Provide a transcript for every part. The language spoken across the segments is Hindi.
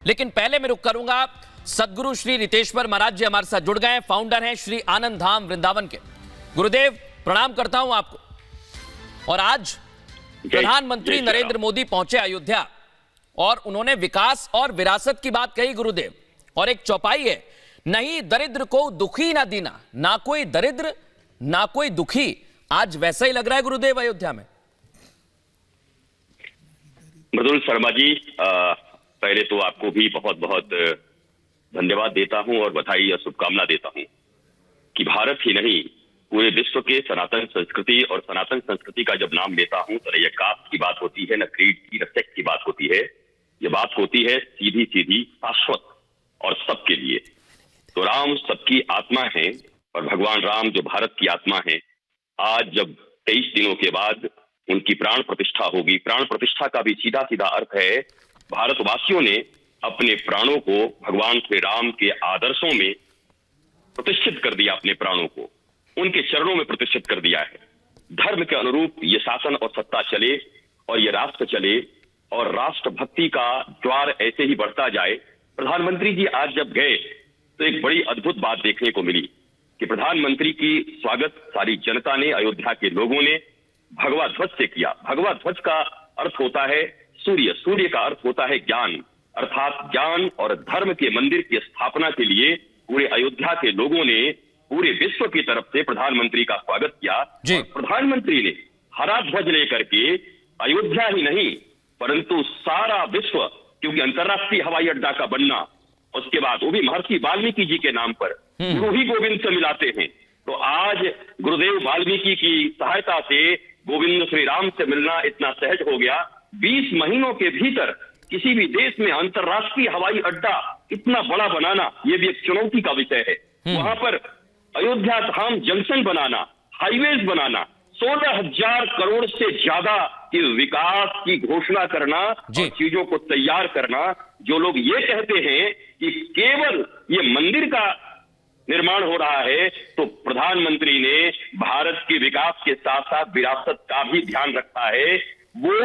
लेकिन पहले मैं रुक करूंगा सदगुरु श्री रितेश्वर महाराज जी हमारे साथ जुड़ गए हैं, फाउंडर हैं श्री आनंद धाम वृंदावन के। गुरुदेव प्रणाम करता हूं आपको। और आज प्रधानमंत्री नरेंद्र मोदी पहुंचे अयोध्या और उन्होंने विकास और विरासत की बात कही गुरुदेव। और एक चौपाई है, नहीं दरिद्र को दुखी ना दीना, ना कोई दरिद्र ना कोई दुखी। आज वैसा ही लग रहा है गुरुदेव अयोध्या में। मृदुल शर्मा जी, पहले तो आपको भी बहुत बहुत धन्यवाद देता हूं और बधाई और शुभकामना देता हूं कि भारत ही नहीं पूरे विश्व के सनातन संस्कृति और सनातन संस्कृति का जब नाम लेता हूं तो न ये कास्ट की बात होती है, न क्रीड की, न सेक्ट की बात होती है। ये बात होती है सीधी सीधी शाश्वत और सबके लिए। तो राम सबकी आत्मा है और भगवान राम जो भारत की आत्मा है, आज जब 23 दिनों के बाद उनकी प्राण प्रतिष्ठा होगी। प्राण प्रतिष्ठा का भी सीधा सीधा अर्थ है भारतवासियों ने अपने प्राणों को भगवान श्री राम के आदर्शों में प्रतिष्ठित कर दिया, अपने प्राणों को उनके चरणों में प्रतिष्ठित कर दिया है। धर्म के अनुरूप ये शासन और सत्ता चले और ये राष्ट्र चले और राष्ट्र भक्ति का द्वार ऐसे ही बढ़ता जाए। प्रधानमंत्री जी आज जब गए तो एक बड़ी अद्भुत बात देखने को मिली कि प्रधानमंत्री की स्वागत सारी जनता ने, अयोध्या के लोगों ने भगवा ध्वज से किया। भगवा ध्वज का अर्थ होता है सूर्य, सूर्य का अर्थ होता है ज्ञान, अर्थात ज्ञान और धर्म के मंदिर की स्थापना के लिए पूरे अयोध्या के लोगों ने पूरे विश्व की तरफ से प्रधानमंत्री का स्वागत किया। और प्रधानमंत्री ने हरा ध्वज लेकर के अयोध्या ही नहीं परंतु सारा विश्व, क्योंकि अंतर्राष्ट्रीय हवाई अड्डा का बनना, उसके बाद वो भी महर्षि वाल्मीकि जी के नाम पर, गुरु ही गोविंद से मिलाते हैं। तो आज गुरुदेव वाल्मीकि की सहायता से गोविंद श्री राम से मिलना इतना सहज हो गया। 20 महीनों के भीतर किसी भी देश में अंतर्राष्ट्रीय हवाई अड्डा इतना बड़ा बनाना, यह भी एक चुनौती का विषय है। वहां पर अयोध्या धाम जंक्शन बनाना, हाईवेज बनाना, 16,000 करोड़ से ज्यादा के विकास की घोषणा करना और चीजों को तैयार करना। जो लोग ये कहते हैं कि केवल ये मंदिर का निर्माण हो रहा है, तो प्रधानमंत्री ने भारत के विकास के साथ साथ विरासत का भी ध्यान रखा है। वो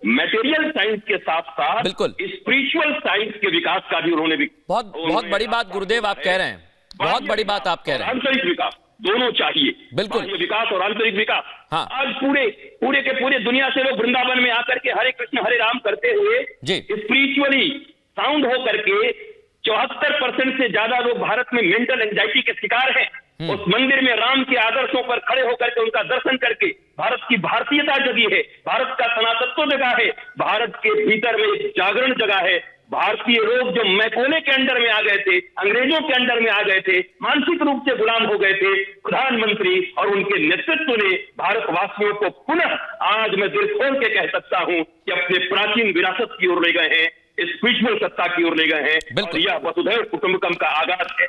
मटेरियल साइंस के साथ साथ स्पिरिचुअल साइंस के विकास का भी उन्होंने बहुत बड़ी बात गुरुदेव आप कह रहे हैं, बहुत बड़ी बात आप कह रहे हैं। आंतरिक विकास दोनों चाहिए, बिल्कुल, ये विकास और आंतरिक विकास। हाँ। आज पूरे दुनिया से लोग वृंदावन में आकर के हरे कृष्ण हरे राम करते हुए स्पिरिचुअली साउंड होकर के 74% से ज्यादा लोग भारत में मेंटल एंजाइटी के शिकार हैं। उस मंदिर में राम के आदर्शों पर खड़े होकर के उनका दर्शन करके भारत की भारतीयता जगी है, भारत का सनातत्व जगा है, भारत के भीतर में जागरण जगा है। भारतीय लोग जो मैकोले के अंडर में आ गए थे, अंग्रेजों के अंडर में आ गए थे, मानसिक रूप से गुलाम हो गए थे, प्रधानमंत्री और उनके नेतृत्व ने भारतवासियों को पुनः, आज मैं दिल खोल के कह सकता हूं कि अपने प्राचीन विरासत की ओर ले गए हैं, स्पिरिचुअल सत्ता की ओर ले गए हैं। और यह वसुधैव कुटुंबकम का आगाज है।